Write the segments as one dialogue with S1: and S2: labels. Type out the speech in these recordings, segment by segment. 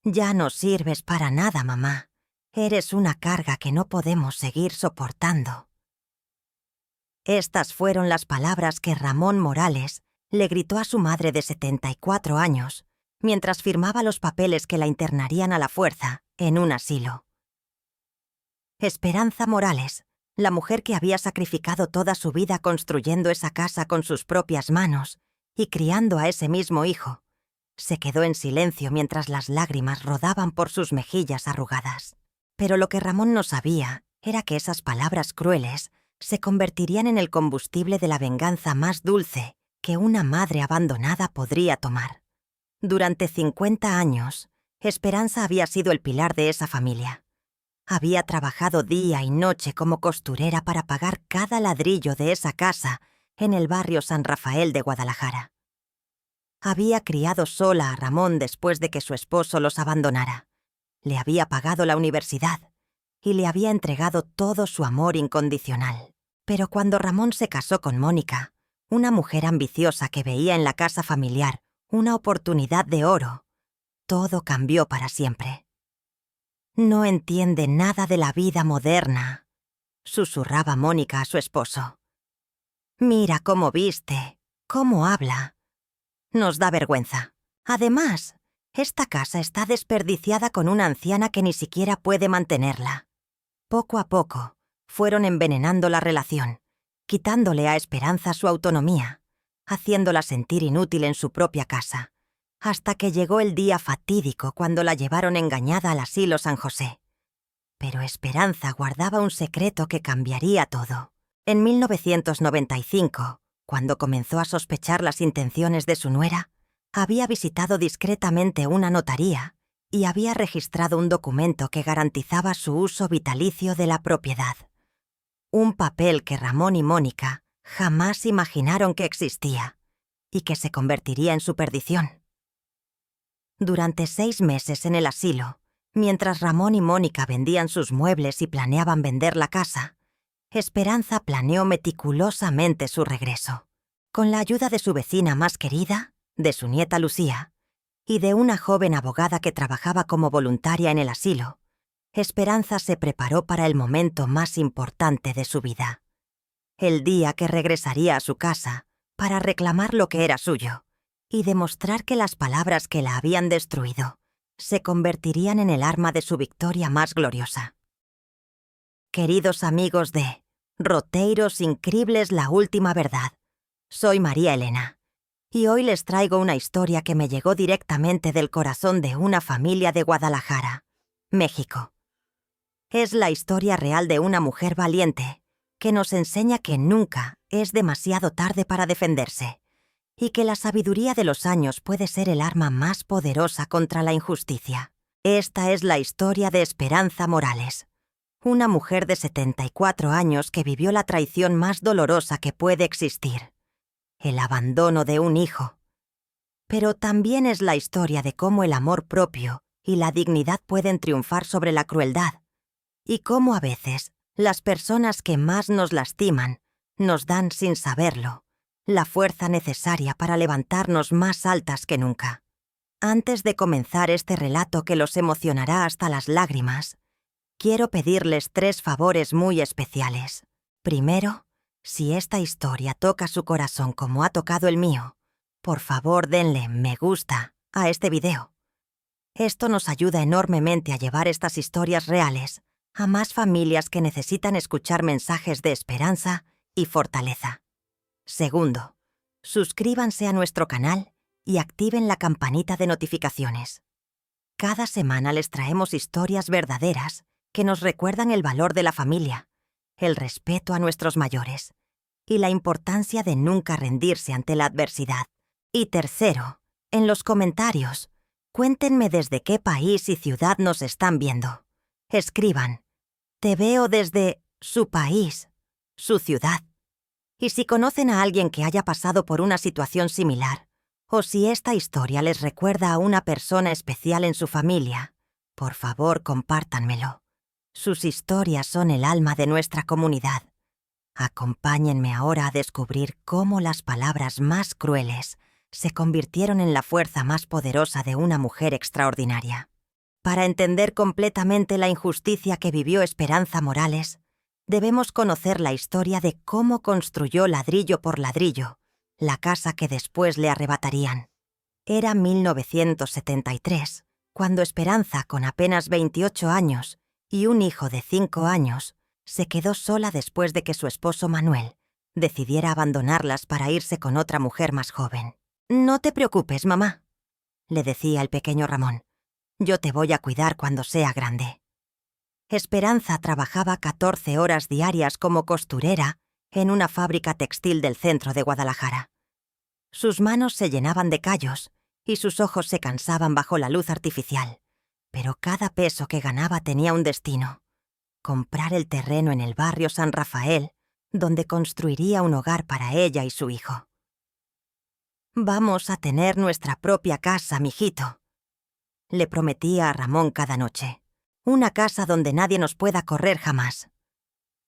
S1: Ya no sirves para nada, mamá. Eres una carga que no podemos seguir soportando. Estas fueron las palabras que Ramón Morales le gritó a su madre de 74 años, mientras firmaba los papeles que la internarían a la fuerza en un asilo. Esperanza Morales, la mujer que había sacrificado toda su vida construyendo esa casa con sus propias manos y criando a ese mismo hijo, se quedó en silencio mientras las lágrimas rodaban por sus mejillas arrugadas. Pero lo que Ramón no sabía era que esas palabras crueles se convertirían en el combustible de la venganza más dulce que una madre abandonada podría tomar. Durante 50 años, Esperanza había sido el pilar de esa familia. Había trabajado día y noche como costurera para pagar cada ladrillo de esa casa en el barrio San Rafael de Guadalajara. Había criado sola a Ramón después de que su esposo los abandonara. Le había pagado la universidad y le había entregado todo su amor incondicional. Pero cuando Ramón se casó con Mónica, una mujer ambiciosa que veía en la casa familiar una oportunidad de oro, todo cambió para siempre. «No entiende nada de la vida moderna», susurraba Mónica a su esposo. «Mira cómo viste, cómo habla. Nos da vergüenza. Además, esta casa está desperdiciada con una anciana que ni siquiera puede mantenerla». Poco a poco, fueron envenenando la relación, quitándole a Esperanza su autonomía, haciéndola sentir inútil en su propia casa, hasta que llegó el día fatídico cuando la llevaron engañada al asilo San José. Pero Esperanza guardaba un secreto que cambiaría todo. En 1995, cuando comenzó a sospechar las intenciones de su nuera, había visitado discretamente una notaría y había registrado un documento que garantizaba su uso vitalicio de la propiedad. Un papel que Ramón y Mónica jamás imaginaron que existía y que se convertiría en su perdición. Durante 6 meses en el asilo, mientras Ramón y Mónica vendían sus muebles y planeaban vender la casa, Esperanza planeó meticulosamente su regreso. Con la ayuda de su vecina más querida, de su nieta Lucía, y de una joven abogada que trabajaba como voluntaria en el asilo, Esperanza se preparó para el momento más importante de su vida. El día que regresaría a su casa para reclamar lo que era suyo y demostrar que las palabras que la habían destruido se convertirían en el arma de su victoria más gloriosa. Queridos amigos de Roteiros Incribles, la última verdad, soy María Elena, y hoy les traigo una historia que me llegó directamente del corazón de una familia de Guadalajara, México. Es la historia real de una mujer valiente que nos enseña que nunca es demasiado tarde para defenderse y que la sabiduría de los años puede ser el arma más poderosa contra la injusticia. Esta es la historia de Esperanza Morales, una mujer de 74 años que vivió la traición más dolorosa que puede existir, el abandono de un hijo. Pero también es la historia de cómo el amor propio y la dignidad pueden triunfar sobre la crueldad, y cómo a veces las personas que más nos lastiman nos dan, sin saberlo, la fuerza necesaria para levantarnos más altas que nunca. Antes de comenzar este relato que los emocionará hasta las lágrimas, quiero pedirles 3 favores muy especiales. Primero, si esta historia toca su corazón como ha tocado el mío, por favor denle me gusta a este video. Esto nos ayuda enormemente a llevar estas historias reales a más familias que necesitan escuchar mensajes de esperanza y fortaleza. Segundo, suscríbanse a nuestro canal y activen la campanita de notificaciones. Cada semana les traemos historias verdaderas que nos recuerdan el valor de la familia, el respeto a nuestros mayores y la importancia de nunca rendirse ante la adversidad. Y tercero, en los comentarios, cuéntenme desde qué país y ciudad nos están viendo. Escriban, te veo desde su país, su ciudad. Y si conocen a alguien que haya pasado por una situación similar, o si esta historia les recuerda a una persona especial en su familia, por favor compártanmelo. Sus historias son el alma de nuestra comunidad. Acompáñenme ahora a descubrir cómo las palabras más crueles se convirtieron en la fuerza más poderosa de una mujer extraordinaria. Para entender completamente la injusticia que vivió Esperanza Morales, debemos conocer la historia de cómo construyó ladrillo por ladrillo la casa que después le arrebatarían. Era 1973, cuando Esperanza, con apenas 28 años y un hijo de 5 años, se quedó sola después de que su esposo Manuel decidiera abandonarlas para irse con otra mujer más joven. «No te preocupes, mamá», le decía el pequeño Ramón. «Yo te voy a cuidar cuando sea grande». Esperanza trabajaba 14 horas diarias como costurera en una fábrica textil del centro de Guadalajara. Sus manos se llenaban de callos y sus ojos se cansaban bajo la luz artificial, pero cada peso que ganaba tenía un destino: comprar el terreno en el barrio San Rafael, donde construiría un hogar para ella y su hijo. «Vamos a tener nuestra propia casa, mijito», le prometía a Ramón cada noche. «Una casa donde nadie nos pueda correr jamás».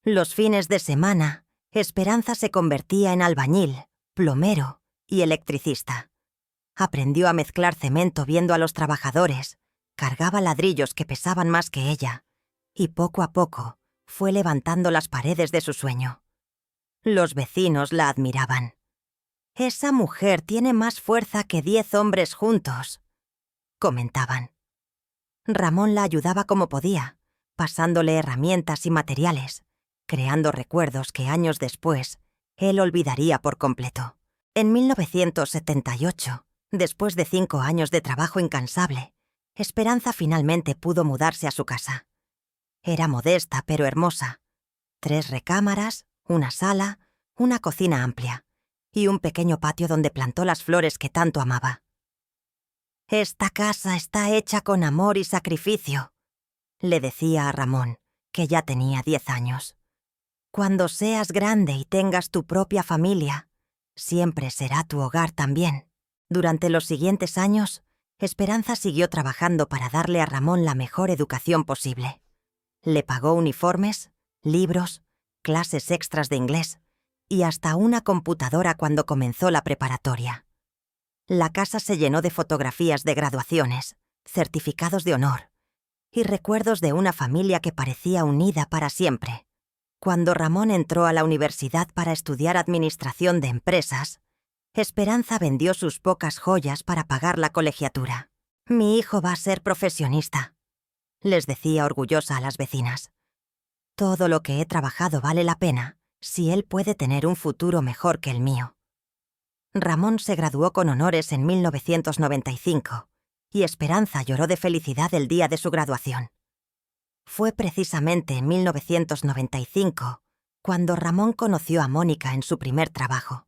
S1: Los fines de semana, Esperanza se convertía en albañil, plomero y electricista. Aprendió a mezclar cemento viendo a los trabajadores, cargaba ladrillos que pesaban más que ella, y poco a poco fue levantando las paredes de su sueño. Los vecinos la admiraban. «Esa mujer tiene más fuerza que 10 hombres juntos», comentaban. Ramón la ayudaba como podía, pasándole herramientas y materiales, creando recuerdos que años después él olvidaría por completo. En 1978, después de 5 años de trabajo incansable, Esperanza finalmente pudo mudarse a su casa. Era modesta pero hermosa. 3 recámaras, una sala, una cocina amplia y un pequeño patio donde plantó las flores que tanto amaba. «Esta casa está hecha con amor y sacrificio», le decía a Ramón, que ya tenía 10 años. «Cuando seas grande y tengas tu propia familia, siempre será tu hogar también». Durante los siguientes años, Esperanza siguió trabajando para darle a Ramón la mejor educación posible. Le pagó uniformes, libros, clases extras de inglés y hasta una computadora cuando comenzó la preparatoria. La casa se llenó de fotografías de graduaciones, certificados de honor y recuerdos de una familia que parecía unida para siempre. Cuando Ramón entró a la universidad para estudiar administración de empresas, Esperanza vendió sus pocas joyas para pagar la colegiatura. «Mi hijo va a ser profesionista», les decía orgullosa a las vecinas. «Todo lo que he trabajado vale la pena si él puede tener un futuro mejor que el mío». Ramón se graduó con honores en 1995 y Esperanza lloró de felicidad el día de su graduación. Fue precisamente en 1995 cuando Ramón conoció a Mónica en su primer trabajo.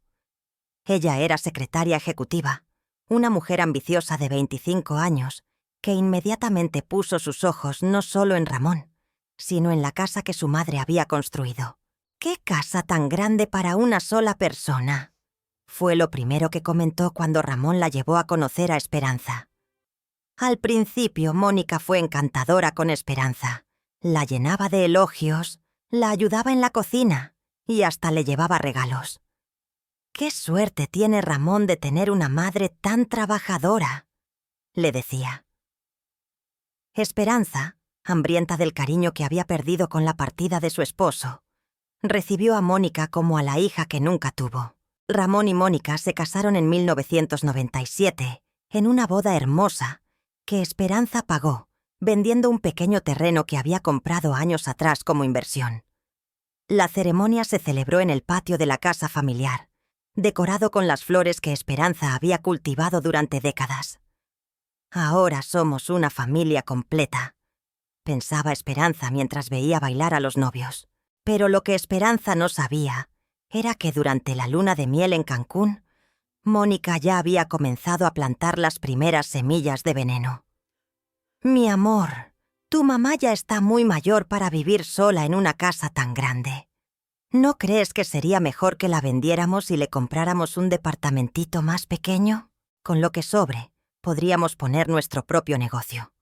S1: Ella era secretaria ejecutiva, una mujer ambiciosa de 25 años que inmediatamente puso sus ojos no solo en Ramón, sino en la casa que su madre había construido. «¿Qué casa tan grande para una sola persona?», fue lo primero que comentó cuando Ramón la llevó a conocer a Esperanza. Al principio, Mónica fue encantadora con Esperanza. La llenaba de elogios, la ayudaba en la cocina y hasta le llevaba regalos. «Qué suerte tiene Ramón de tener una madre tan trabajadora», le decía. Esperanza, hambrienta del cariño que había perdido con la partida de su esposo, recibió a Mónica como a la hija que nunca tuvo. Ramón y Mónica se casaron en 1997 en una boda hermosa que Esperanza pagó vendiendo un pequeño terreno que había comprado años atrás como inversión. La ceremonia se celebró en el patio de la casa familiar, decorado con las flores que Esperanza había cultivado durante décadas. «Ahora somos una familia completa», pensaba Esperanza mientras veía bailar a los novios. Pero lo que Esperanza no sabía era que durante la luna de miel en Cancún, Mónica ya había comenzado a plantar las primeras semillas de veneno. «Mi amor, tu mamá ya está muy mayor para vivir sola en una casa tan grande. ¿No crees que sería mejor que la vendiéramos y le compráramos un departamentito más pequeño? Con lo que sobre, podríamos poner nuestro propio negocio».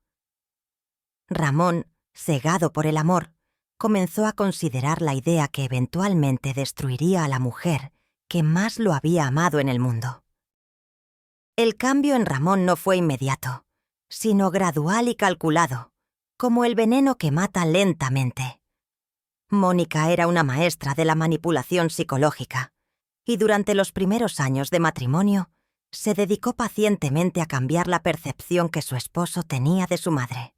S1: Ramón, cegado por el amor, comenzó a considerar la idea que eventualmente destruiría a la mujer que más lo había amado en el mundo. El cambio en Ramón no fue inmediato, sino gradual y calculado, como el veneno que mata lentamente. Mónica era una maestra de la manipulación psicológica, y durante los primeros años de matrimonio se dedicó pacientemente a cambiar la percepción que su esposo tenía de su madre.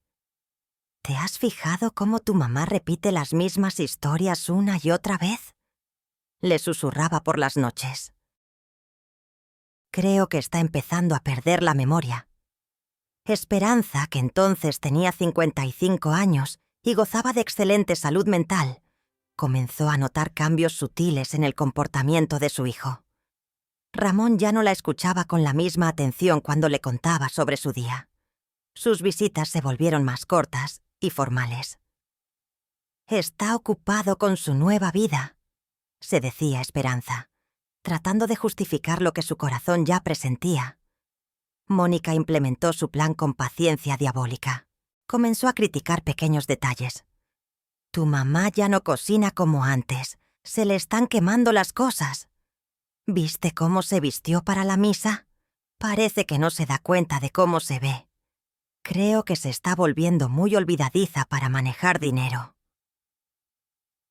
S1: ¿Te has fijado cómo tu mamá repite las mismas historias una y otra vez?, le susurraba por las noches. Creo que está empezando a perder la memoria. Esperanza, que entonces tenía 55 años y gozaba de excelente salud mental, comenzó a notar cambios sutiles en el comportamiento de su hijo. Ramón ya no la escuchaba con la misma atención cuando le contaba sobre su día. Sus visitas se volvieron más cortas y formales. «Está ocupado con su nueva vida», se decía Esperanza, tratando de justificar lo que su corazón ya presentía. Mónica implementó su plan con paciencia diabólica. Comenzó a criticar pequeños detalles. «Tu mamá ya no cocina como antes. Se le están quemando las cosas. ¿Viste cómo se vistió para la misa? Parece que no se da cuenta de cómo se ve. Creo que se está volviendo muy olvidadiza para manejar dinero».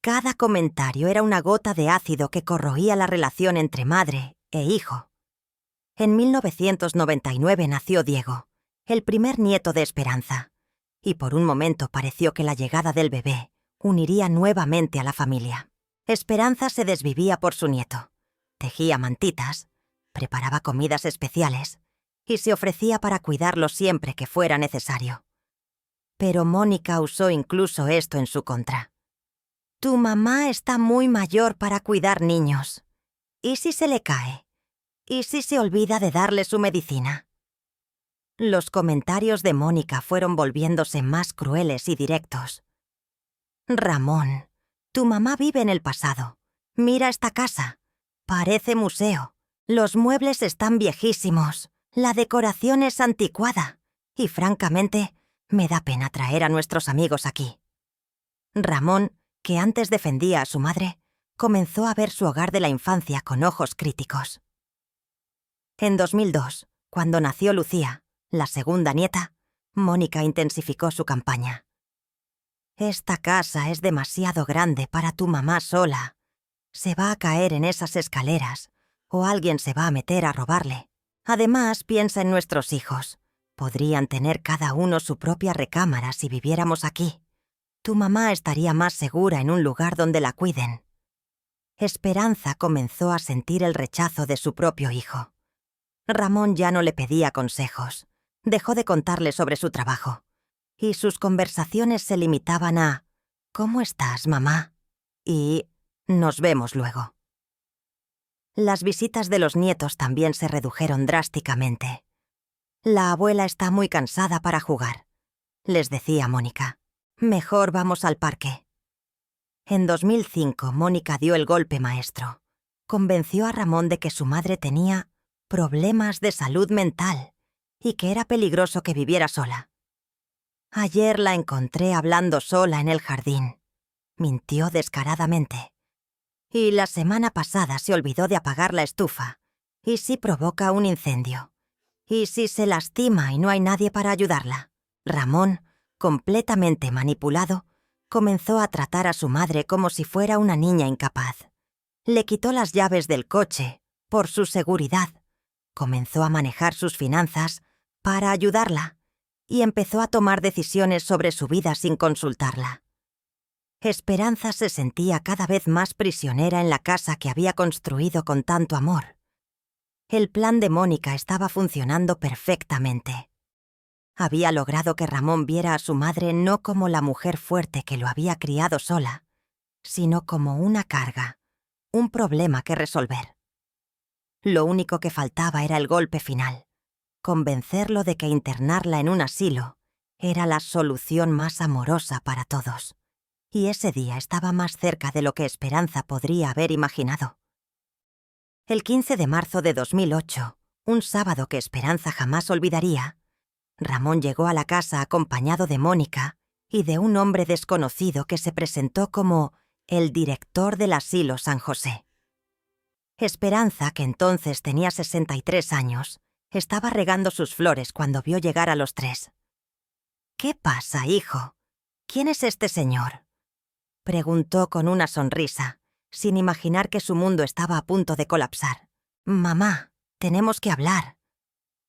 S1: Cada comentario era una gota de ácido que corroía la relación entre madre e hijo. En 1999 nació Diego, el primer nieto de Esperanza, y por un momento pareció que la llegada del bebé uniría nuevamente a la familia. Esperanza se desvivía por su nieto. Tejía mantitas, preparaba comidas especiales y se ofrecía para cuidarlo siempre que fuera necesario. Pero Mónica usó incluso esto en su contra. «Tu mamá está muy mayor para cuidar niños. ¿Y si se le cae? ¿Y si se olvida de darle su medicina?». Los comentarios de Mónica fueron volviéndose más crueles y directos. «Ramón, tu mamá vive en el pasado. Mira esta casa. Parece museo. Los muebles están viejísimos. La decoración es anticuada. Y francamente, me da pena traer a nuestros amigos aquí». Ramón, que antes defendía a su madre, comenzó a ver su hogar de la infancia con ojos críticos. En 2002, cuando nació Lucía, la segunda nieta, Mónica intensificó su campaña. «Esta casa es demasiado grande para tu mamá sola. Se va a caer en esas escaleras, o alguien se va a meter a robarle. Además, piensa en nuestros hijos. Podrían tener cada uno su propia recámara si viviéramos aquí. Tu mamá estaría más segura en un lugar donde la cuiden». Esperanza comenzó a sentir el rechazo de su propio hijo. Ramón ya no le pedía consejos, dejó de contarle sobre su trabajo, y sus conversaciones se limitaban a «¿Cómo estás, mamá?» y «Nos vemos luego». Las visitas de los nietos también se redujeron drásticamente. «La abuela está muy cansada para jugar», les decía Mónica. «Mejor vamos al parque». En 2005, Mónica dio el golpe maestro. Convenció a Ramón de que su madre tenía problemas de salud mental y que era peligroso que viviera sola. «Ayer la encontré hablando sola en el jardín», mintió descaradamente. «Y la semana pasada se olvidó de apagar la estufa. ¿Y si provoca un incendio? ¿Y si se lastima y no hay nadie para ayudarla?». Ramón, completamente manipulado, comenzó a tratar a su madre como si fuera una niña incapaz. Le quitó las llaves del coche por su seguridad, comenzó a manejar sus finanzas para ayudarla y empezó a tomar decisiones sobre su vida sin consultarla. Esperanza se sentía cada vez más prisionera en la casa que había construido con tanto amor. El plan de Mónica estaba funcionando perfectamente. Había logrado que Ramón viera a su madre no como la mujer fuerte que lo había criado sola, sino como una carga, un problema que resolver. Lo único que faltaba era el golpe final, convencerlo de que internarla en un asilo era la solución más amorosa para todos. Y ese día estaba más cerca de lo que Esperanza podría haber imaginado. El 15 de marzo de 2008, un sábado que Esperanza jamás olvidaría, Ramón llegó a la casa acompañado de Mónica y de un hombre desconocido que se presentó como el director del asilo San José. Esperanza, que entonces tenía 63 años, Estaba regando sus flores cuando vio llegar a los tres. «¿Qué pasa, hijo? ¿Quién es este señor?», preguntó con una sonrisa, sin imaginar que su mundo estaba a punto de colapsar. «Mamá, tenemos que hablar»,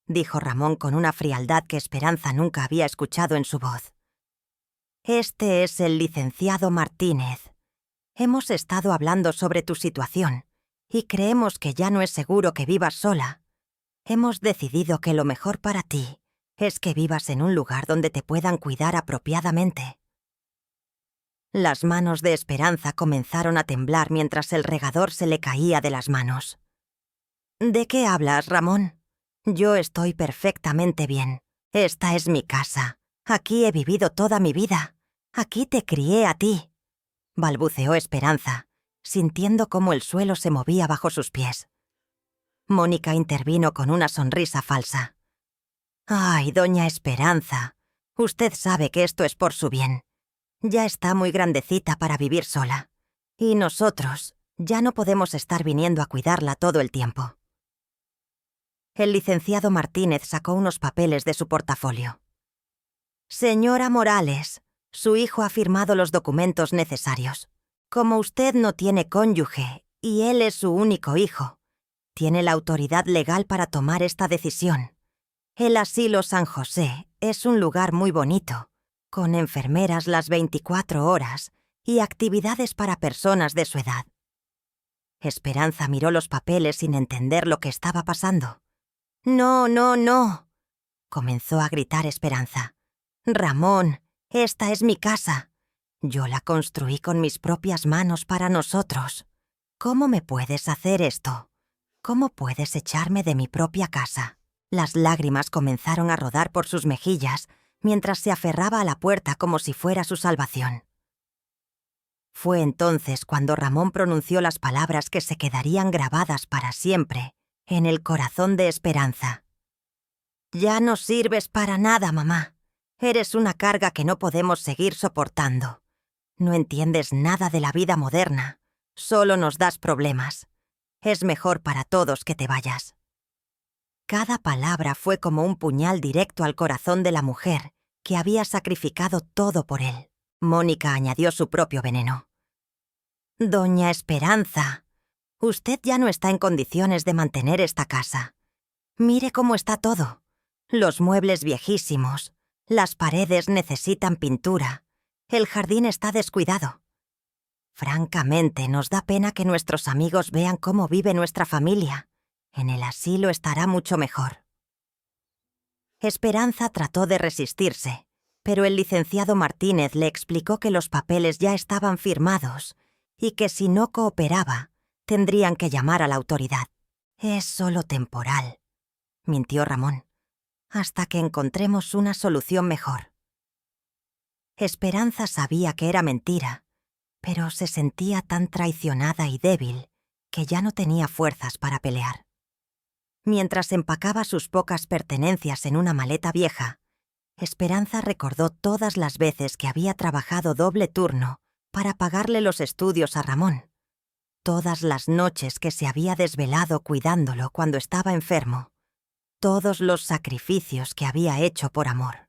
S1: dijo Ramón con una frialdad que Esperanza nunca había escuchado en su voz. «Este es el licenciado Martínez. Hemos estado hablando sobre tu situación y creemos que ya no es seguro que vivas sola. Hemos decidido que lo mejor para ti es que vivas en un lugar donde te puedan cuidar apropiadamente». Las manos de Esperanza comenzaron a temblar mientras el regador se le caía de las manos. «¿De qué hablas, Ramón? Yo estoy perfectamente bien. Esta es mi casa. Aquí he vivido toda mi vida. Aquí te crié a ti», balbuceó Esperanza, sintiendo cómo el suelo se movía bajo sus pies. Mónica intervino con una sonrisa falsa. «Ay, doña Esperanza, usted sabe que esto es por su bien. Ya está muy grandecita para vivir sola. Y nosotros ya no podemos estar viniendo a cuidarla todo el tiempo». El licenciado Martínez sacó unos papeles de su portafolio. «Señora Morales, su hijo ha firmado los documentos necesarios. Como usted no tiene cónyuge y él es su único hijo, tiene la autoridad legal para tomar esta decisión. El asilo San José es un lugar muy bonito, con enfermeras las 24 horas y actividades para personas de su edad». Esperanza miró los papeles sin entender lo que estaba pasando. «No, no, no», comenzó a gritar Esperanza. «Ramón, esta es mi casa. Yo la construí con mis propias manos para nosotros. ¿Cómo me puedes hacer esto? ¿Cómo puedes echarme de mi propia casa?». Las lágrimas comenzaron a rodar por sus mejillas mientras se aferraba a la puerta como si fuera su salvación. Fue entonces cuando Ramón pronunció las palabras que se quedarían grabadas para siempre en el corazón de Esperanza. «Ya no sirves para nada, mamá. Eres una carga que no podemos seguir soportando. No entiendes nada de la vida moderna. Solo nos das problemas. Es mejor para todos que te vayas». Cada palabra fue como un puñal directo al corazón de la mujer que había sacrificado todo por él. Mónica añadió su propio veneno. «Doña Esperanza, usted ya no está en condiciones de mantener esta casa. Mire cómo está todo. Los muebles viejísimos, las paredes necesitan pintura, el jardín está descuidado. Francamente, nos da pena que nuestros amigos vean cómo vive nuestra familia. En el asilo estará mucho mejor». Esperanza trató de resistirse, pero el licenciado Martínez le explicó que los papeles ya estaban firmados y que si no cooperaba, tendrían que llamar a la autoridad. «Es solo temporal», mintió Ramón, «hasta que encontremos una solución mejor». Esperanza sabía que era mentira, pero se sentía tan traicionada y débil que ya no tenía fuerzas para pelear. Mientras empacaba sus pocas pertenencias en una maleta vieja, Esperanza recordó todas las veces que había trabajado doble turno para pagarle los estudios a Ramón, todas las noches que se había desvelado cuidándolo cuando estaba enfermo, todos los sacrificios que había hecho por amor.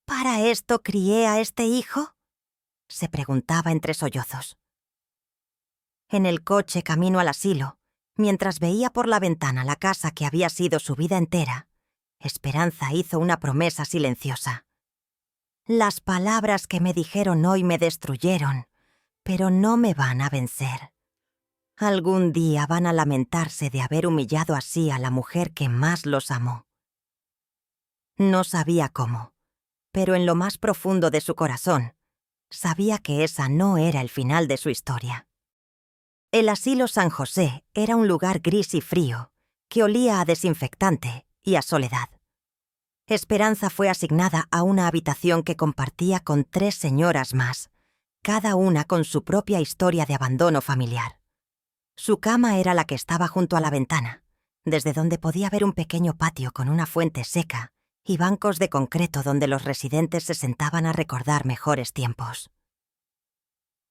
S1: «¿Para esto crié a este hijo?», se preguntaba entre sollozos. En el coche camino al asilo, mientras veía por la ventana la casa que había sido su vida entera, Esperanza hizo una promesa silenciosa. «Las palabras que me dijeron hoy me destruyeron, pero no me van a vencer. Algún día van a lamentarse de haber humillado así a la mujer que más los amó». No sabía cómo, pero en lo más profundo de su corazón, sabía que esa no era el final de su historia. El asilo San José era un lugar gris y frío, que olía a desinfectante y a soledad. Esperanza fue asignada a una habitación que compartía con 3 señoras más, cada una con su propia historia de abandono familiar. Su cama era la que estaba junto a la ventana, desde donde podía ver un pequeño patio con una fuente seca y bancos de concreto donde los residentes se sentaban a recordar mejores tiempos.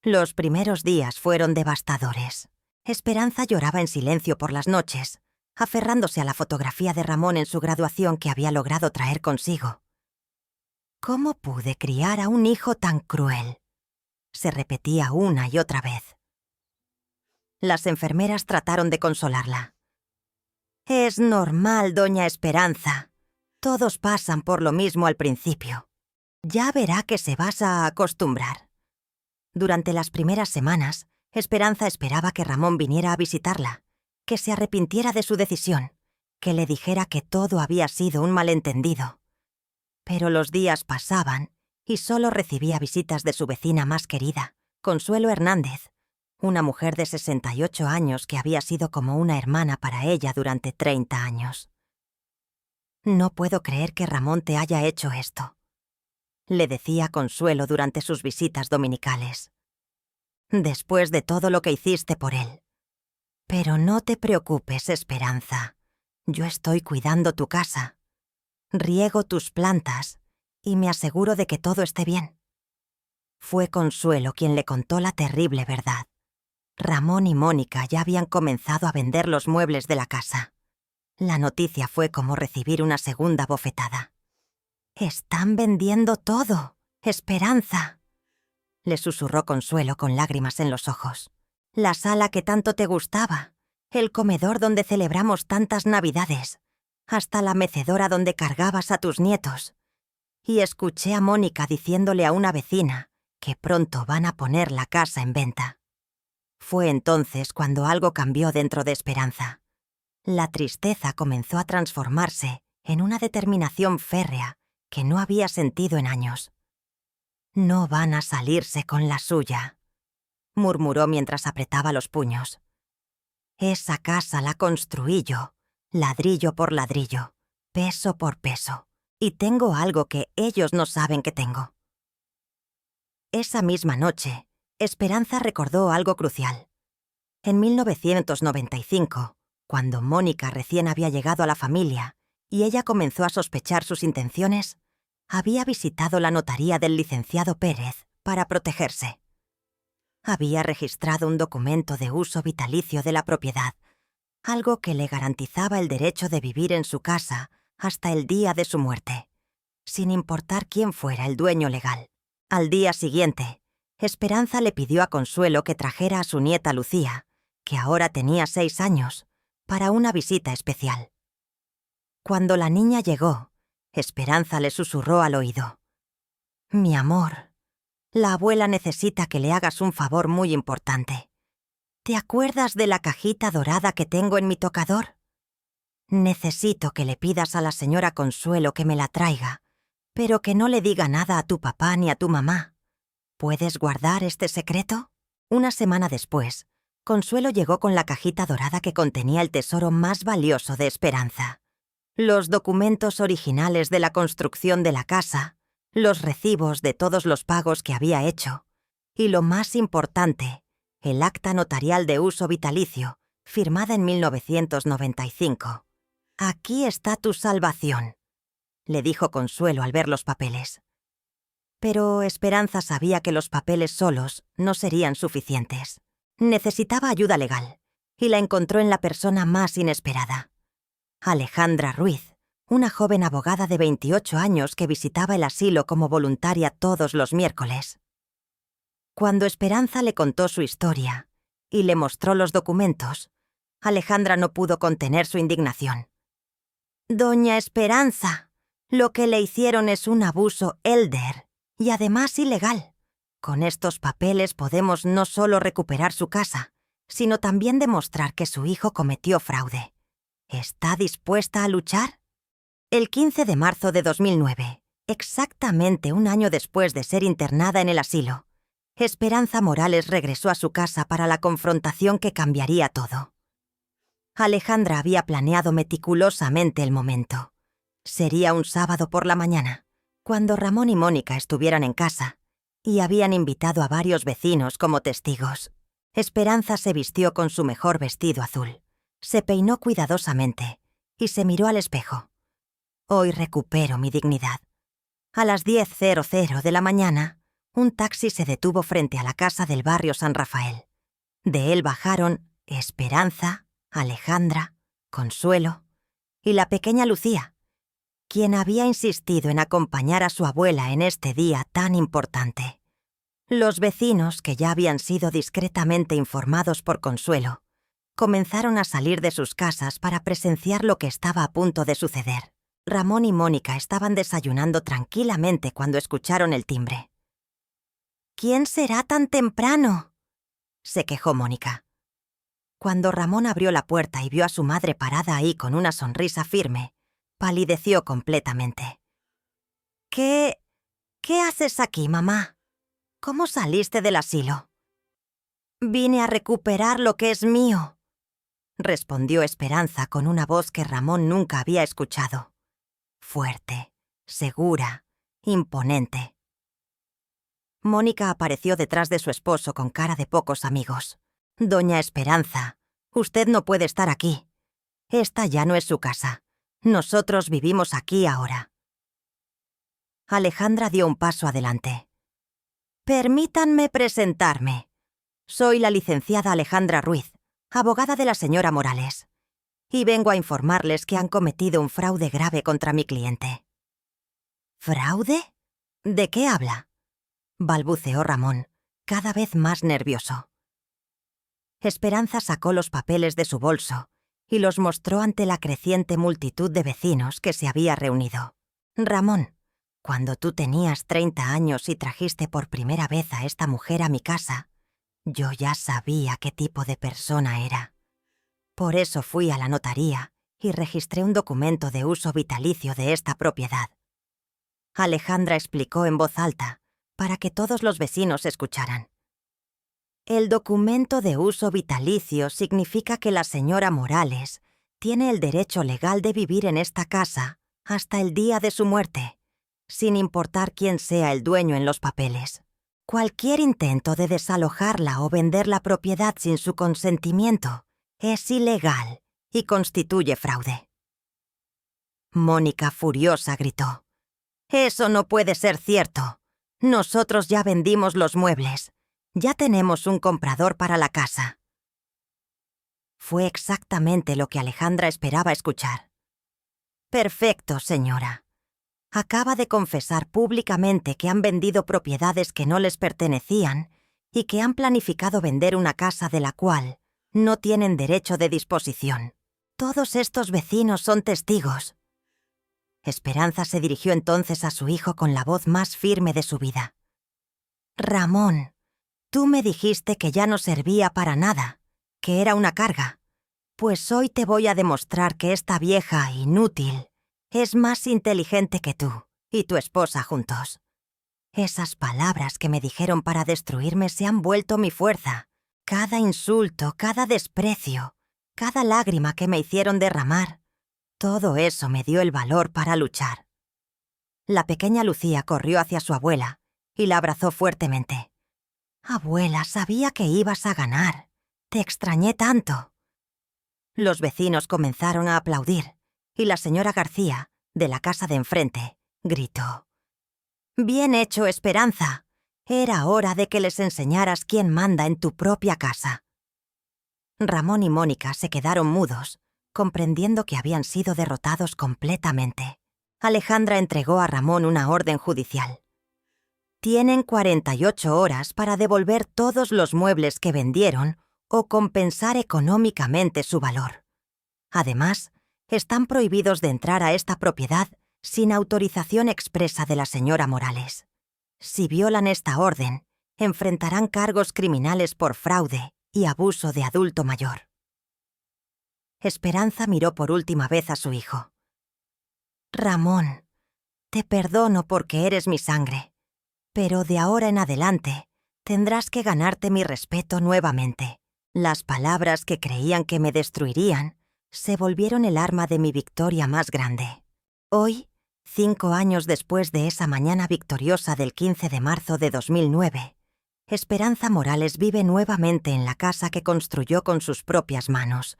S1: Los primeros días fueron devastadores. Esperanza lloraba en silencio por las noches, aferrándose a la fotografía de Ramón en su graduación que había logrado traer consigo. ¿Cómo pude criar a un hijo tan cruel?, se repetía una y otra vez. Las enfermeras trataron de consolarla. «Es normal, doña Esperanza. Todos pasan por lo mismo al principio. Ya verá que se vas a acostumbrar». Durante las primeras semanas, Esperanza esperaba que Ramón viniera a visitarla, que se arrepintiera de su decisión, que le dijera que todo había sido un malentendido. Pero los días pasaban y solo recibía visitas de su vecina más querida, Consuelo Hernández, una mujer de 68 años que había sido como una hermana para ella durante 30 años. «No puedo creer que Ramón te haya hecho esto», le decía Consuelo durante sus visitas dominicales. «Después de todo lo que hiciste por él. Pero no te preocupes, Esperanza. Yo estoy cuidando tu casa. Riego tus plantas y me aseguro de que todo esté bien». Fue Consuelo quien le contó la terrible verdad. Ramón y Mónica ya habían comenzado a vender los muebles de la casa. La noticia fue como recibir una segunda bofetada. «Están vendiendo todo, Esperanza», le susurró Consuelo con lágrimas en los ojos. «La sala que tanto te gustaba, el comedor donde celebramos tantas Navidades, hasta la mecedora donde cargabas a tus nietos. Y escuché a Mónica diciéndole a una vecina que pronto van a poner la casa en venta». Fue entonces cuando algo cambió dentro de Esperanza. La tristeza comenzó a transformarse en una determinación férrea que no había sentido en años. «No van a salirse con la suya», murmuró mientras apretaba los puños. «Esa casa la construí yo, ladrillo por ladrillo, peso por peso, y tengo algo que ellos no saben que tengo». Esa misma noche, Esperanza recordó algo crucial. En 1995, cuando Mónica recién había llegado a la familia y ella comenzó a sospechar sus intenciones, había visitado la notaría del licenciado Pérez para protegerse. Había registrado un documento de uso vitalicio de la propiedad, algo que le garantizaba el derecho de vivir en su casa hasta el día de su muerte, sin importar quién fuera el dueño legal. Al día siguiente, Esperanza le pidió a Consuelo que trajera a su nieta Lucía, que ahora tenía 6 años, para una visita especial. Cuando la niña llegó, Esperanza le susurró al oído: «Mi amor, la abuela necesita que le hagas un favor muy importante. ¿Te acuerdas de la cajita dorada que tengo en mi tocador? Necesito que le pidas a la señora Consuelo que me la traiga, pero que no le diga nada a tu papá ni a tu mamá. ¿Puedes guardar este secreto?». Una semana después, Consuelo llegó con la cajita dorada que contenía el tesoro más valioso de Esperanza: los documentos originales de la construcción de la casa, los recibos de todos los pagos que había hecho, y lo más importante, el acta notarial de uso vitalicio, firmada en 1995. «Aquí está tu salvación», le dijo Consuelo al ver los papeles. Pero Esperanza sabía que los papeles solos no serían suficientes. Necesitaba ayuda legal, y la encontró en la persona más inesperada: Alejandra Ruiz, una joven abogada de 28 años que visitaba el asilo como voluntaria todos los miércoles. Cuando Esperanza le contó su historia y le mostró los documentos, Alejandra no pudo contener su indignación. «Doña Esperanza, lo que le hicieron es un abuso elder y además ilegal. Con estos papeles podemos no solo recuperar su casa, sino también demostrar que su hijo cometió fraude. ¿Está dispuesta a luchar?». El 15 de marzo de 2009, exactamente un año después de ser internada en el asilo, Esperanza Morales regresó a su casa para la confrontación que cambiaría todo. Alejandra había planeado meticulosamente el momento. Sería un sábado por la mañana, cuando Ramón y Mónica estuvieran en casa, y habían invitado a varios vecinos como testigos. Esperanza se vistió con su mejor vestido azul, se peinó cuidadosamente y se miró al espejo. «Hoy recupero mi dignidad». A las 10:00 de la mañana, un taxi se detuvo frente a la casa del barrio San Rafael. De él bajaron Esperanza, Alejandra, Consuelo y la pequeña Lucía, quien había insistido en acompañar a su abuela en este día tan importante. Los vecinos, que ya habían sido discretamente informados por Consuelo, comenzaron a salir de sus casas para presenciar lo que estaba a punto de suceder. Ramón y Mónica estaban desayunando tranquilamente cuando escucharon el timbre. «¿Quién será tan temprano?», se quejó Mónica. Cuando Ramón abrió la puerta y vio a su madre parada ahí con una sonrisa firme, palideció completamente. «¿Qué haces aquí, mamá? ¿Cómo saliste del asilo?» «Vine a recuperar lo que es mío», respondió Esperanza con una voz que Ramón nunca había escuchado. Fuerte, segura, imponente. Mónica apareció detrás de su esposo con cara de pocos amigos. «Doña Esperanza, usted no puede estar aquí. Esta ya no es su casa. Nosotros vivimos aquí ahora». Alejandra dio un paso adelante. «Permítanme presentarme. Soy la licenciada Alejandra Ruiz, abogada de la señora Morales, y vengo a informarles que han cometido un fraude grave contra mi cliente». «¿Fraude? ¿De qué habla?», balbuceó Ramón, cada vez más nervioso. Esperanza sacó los papeles de su bolso y los mostró ante la creciente multitud de vecinos que se había reunido. «Ramón, cuando tú tenías 30 años y trajiste por primera vez a esta mujer a mi casa, yo ya sabía qué tipo de persona era. Por eso fui a la notaría y registré un documento de uso vitalicio de esta propiedad». Alejandra explicó en voz alta, para que todos los vecinos escucharan. «El documento de uso vitalicio significa que la señora Morales tiene el derecho legal de vivir en esta casa hasta el día de su muerte, sin importar quién sea el dueño en los papeles. Cualquier intento de desalojarla o vender la propiedad sin su consentimiento es ilegal y constituye fraude». Mónica, furiosa, gritó: «Eso no puede ser cierto. Nosotros ya vendimos los muebles. Ya tenemos un comprador para la casa». Fue exactamente lo que Alejandra esperaba escuchar. «Perfecto, señora. Acaba de confesar públicamente que han vendido propiedades que no les pertenecían y que han planificado vender una casa de la cual no tienen derecho de disposición. Todos estos vecinos son testigos». Esperanza se dirigió entonces a su hijo con la voz más firme de su vida. «Ramón, tú me dijiste que ya no servía para nada, que era una carga. Pues hoy te voy a demostrar que esta vieja inútil es más inteligente que tú y tu esposa juntos. Esas palabras que me dijeron para destruirme se han vuelto mi fuerza. Cada insulto, cada desprecio, cada lágrima que me hicieron derramar, todo eso me dio el valor para luchar». La pequeña Lucía corrió hacia su abuela y la abrazó fuertemente. «Abuela, sabía que ibas a ganar. Te extrañé tanto». Los vecinos comenzaron a aplaudir y la señora García, de la casa de enfrente, gritó: «Bien hecho, Esperanza. Era hora de que les enseñaras quién manda en tu propia casa». Ramón y Mónica se quedaron mudos, comprendiendo que habían sido derrotados completamente. Alejandra entregó a Ramón una orden judicial. «Tienen 48 horas para devolver todos los muebles que vendieron o compensar económicamente su valor. Además, están prohibidos de entrar a esta propiedad sin autorización expresa de la señora Morales. Si violan esta orden, enfrentarán cargos criminales por fraude y abuso de adulto mayor». Esperanza miró por última vez a su hijo. «Ramón, te perdono porque eres mi sangre, pero de ahora en adelante tendrás que ganarte mi respeto nuevamente. Las palabras que creían que me destruirían se volvieron el arma de mi victoria más grande. Hoy, 5 años después de esa mañana victoriosa del 15 de marzo de 2009, Esperanza Morales vive nuevamente en la casa que construyó con sus propias manos,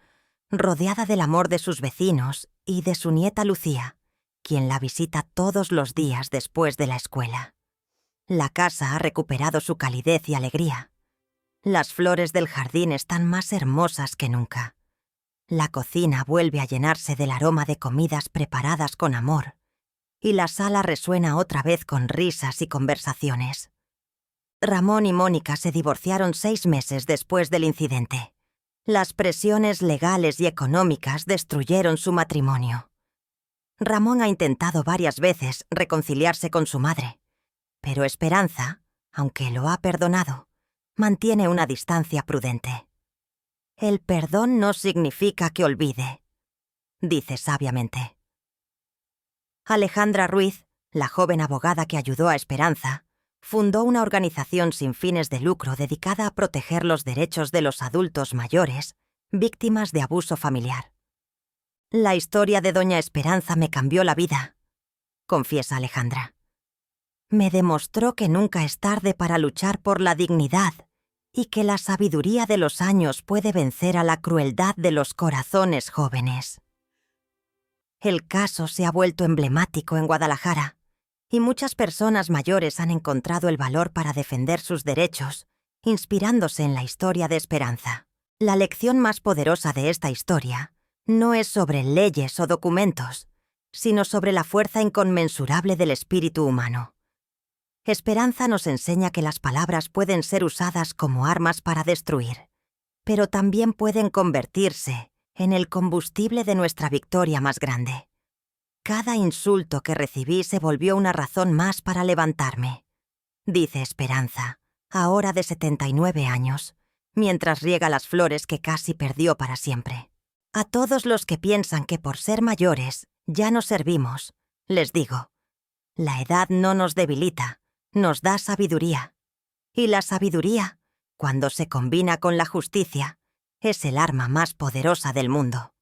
S1: rodeada del amor de sus vecinos y de su nieta Lucía, quien la visita todos los días después de la escuela. La casa ha recuperado su calidez y alegría. Las flores del jardín están más hermosas que nunca. La cocina vuelve a llenarse del aroma de comidas preparadas con amor, y la sala resuena otra vez con risas y conversaciones. Ramón y Mónica se divorciaron 6 meses después del incidente. Las presiones legales y económicas destruyeron su matrimonio. Ramón ha intentado varias veces reconciliarse con su madre, pero Esperanza, aunque lo ha perdonado, mantiene una distancia prudente. El perdón no significa que olvide, dice sabiamente. Alejandra Ruiz, la joven abogada que ayudó a Esperanza, fundó una organización sin fines de lucro dedicada a proteger los derechos de los adultos mayores víctimas de abuso familiar. La historia de Doña Esperanza me cambió la vida, confiesa Alejandra. Me demostró que nunca es tarde para luchar por la dignidad y que la sabiduría de los años puede vencer a la crueldad de los corazones jóvenes. El caso se ha vuelto emblemático en Guadalajara, y muchas personas mayores han encontrado el valor para defender sus derechos, inspirándose en la historia de Esperanza. La lección más poderosa de esta historia no es sobre leyes o documentos, sino sobre la fuerza inconmensurable del espíritu humano. Esperanza nos enseña que las palabras pueden ser usadas como armas para destruir, pero también pueden convertirse en el combustible de nuestra victoria más grande. Cada insulto que recibí se volvió una razón más para levantarme, dice Esperanza, ahora de 79 años, mientras riega las flores que casi perdió para siempre. A todos los que piensan que por ser mayores ya no servimos, les digo, la edad no nos debilita, nos da sabiduría. Y la sabiduría, cuando se combina con la justicia, es el arma más poderosa del mundo.